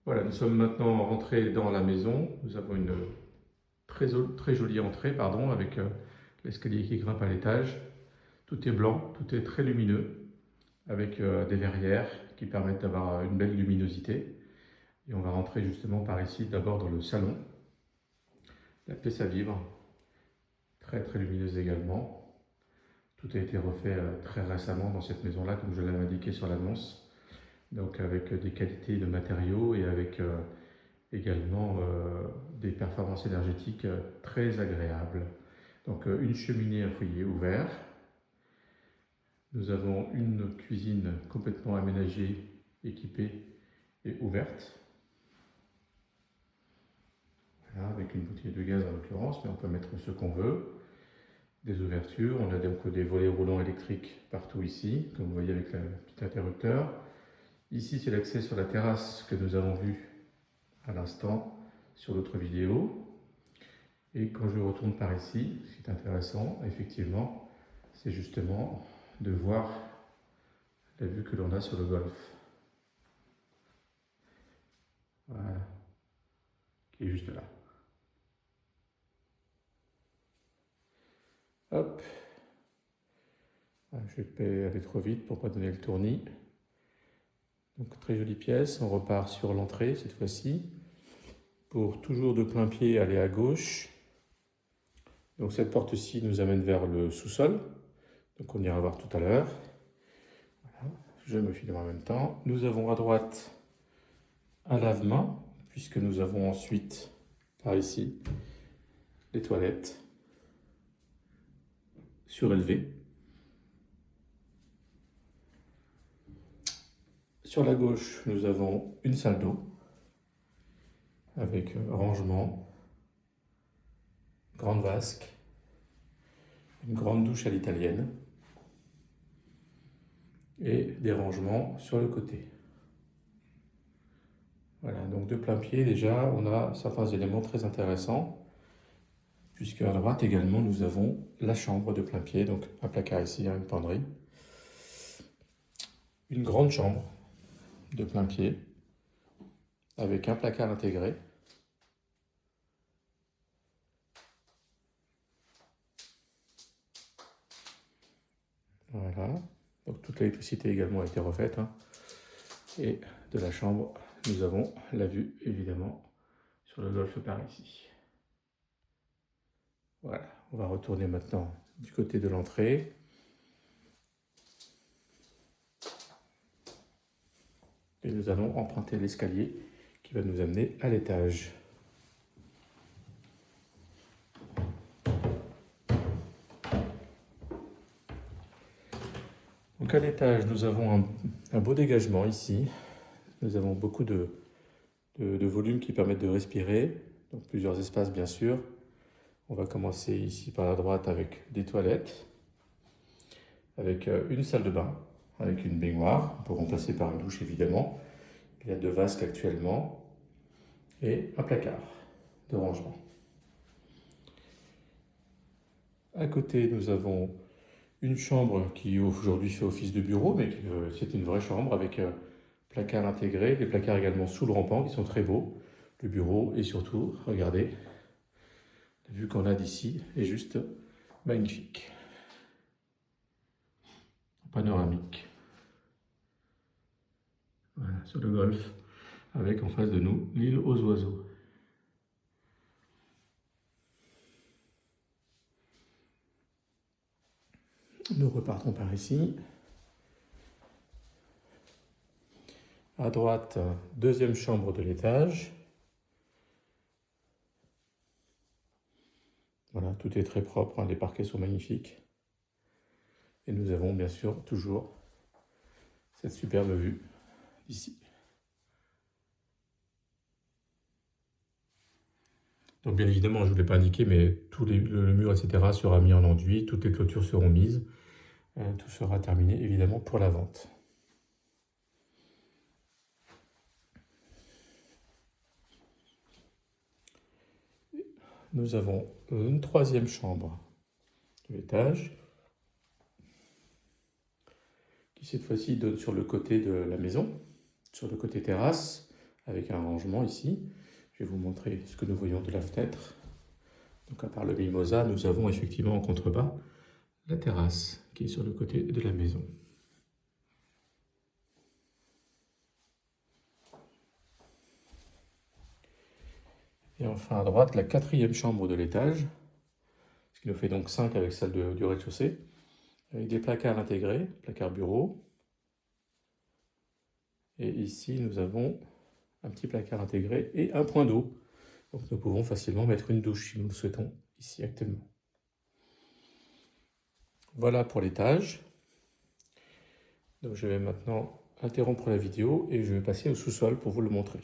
Voilà, nous sommes maintenant rentrés dans la maison. Nous avons une très jolie entrée, pardon, avec l'escalier qui grimpe à l'étage. Tout est blanc, tout est très lumineux, avec des verrières qui permettent d'avoir une belle luminosité. Et on va rentrer justement par ici, d'abord dans le salon. La pièce à vivre, très lumineuse également. Tout a été refait très récemment dans cette maison-là, comme je l'avais indiqué sur l'annonce. Donc avec des qualités de matériaux et avec également des performances énergétiques très agréables. Donc une cheminée à foyer ouvert. Nous avons une cuisine complètement aménagée, équipée et ouverte. Voilà, avec une bouteille de gaz en l'occurrence, mais on peut mettre ce qu'on veut. Des ouvertures, on a donc des volets roulants électriques partout ici, comme vous voyez avec le petit interrupteur. Ici, c'est l'accès sur la terrasse que nous avons vu à l'instant sur l'autre vidéo. Et quand je retourne par ici, ce qui est intéressant, effectivement, c'est justement de voir la vue que l'on a sur le golfe. Voilà, qui est juste là. Hop. Je vais aller trop vite pour ne pas donner le tournis. Donc très jolie pièce, on repart sur l'entrée cette fois-ci. Pour toujours de plein pied aller à gauche. Donc cette porte-ci nous amène vers le sous-sol. Donc on ira voir tout à l'heure. Voilà. Je me filme en même temps. Nous avons à droite un lave-main, puisque nous avons ensuite, par ici, les toilettes surélevées. Sur la gauche, nous avons une salle d'eau avec rangement, grande vasque, une grande douche à l'italienne et des rangements sur le côté. Voilà, donc de plein pied déjà, on a certains éléments très intéressants, puisque à droite également, nous avons la chambre de plein pied, donc un placard ici, une penderie. Une grande chambre de plein pied, avec un placard intégré. Voilà, donc toute l'électricité également a été refaite. Et de la chambre, nous avons la vue évidemment sur le golfe par ici. Voilà, on va retourner maintenant du côté de l'entrée. Et nous allons emprunter l'escalier qui va nous amener à l'étage. Donc à l'étage, nous avons un beau dégagement ici. Nous avons beaucoup de volume qui permettent de respirer. Donc plusieurs espaces bien sûr. On va commencer ici par la droite avec des toilettes, avec une salle de bain, avec une baignoire. On peut remplacer par une douche évidemment. Il y a 2 vasques actuellement et un placard de rangement. À côté, nous avons une chambre qui aujourd'hui fait office de bureau, mais c'est une vraie chambre avec placard intégré, des placards également sous le rampant qui sont très beaux. Le bureau et surtout, regardez, la vue qu'on a d'ici est juste magnifique. Panoramique. Voilà, sur le golfe, avec en face de nous l'île aux oiseaux. Nous repartons par ici. À droite, deuxième chambre de l'étage. Voilà, tout est très propre, les parquets sont magnifiques. Et nous avons bien sûr toujours cette superbe vue d'ici. Donc bien évidemment, je ne vous l'ai pas indiqué, mais le mur, etc. sera mis en enduit, toutes les clôtures seront mises. Tout sera terminé évidemment pour la vente. Nous avons une troisième chambre de l'étage, qui cette fois-ci donne sur le côté de la maison, sur le côté terrasse, avec un rangement ici. Je vais vous montrer ce que nous voyons de la fenêtre. Donc à part le mimosa, nous avons effectivement en contrebas la terrasse qui est sur le côté de la maison. Et enfin à droite, la 4e chambre de l'étage, ce qui nous fait donc 5 avec celle du rez-de-chaussée, avec des placards intégrés, placards bureau. Et ici, nous avons un petit placard intégré et un point d'eau. Donc nous pouvons facilement mettre une douche si nous le souhaitons, ici actuellement. Voilà pour l'étage. Donc je vais maintenant interrompre la vidéo et je vais passer au sous-sol pour vous le montrer.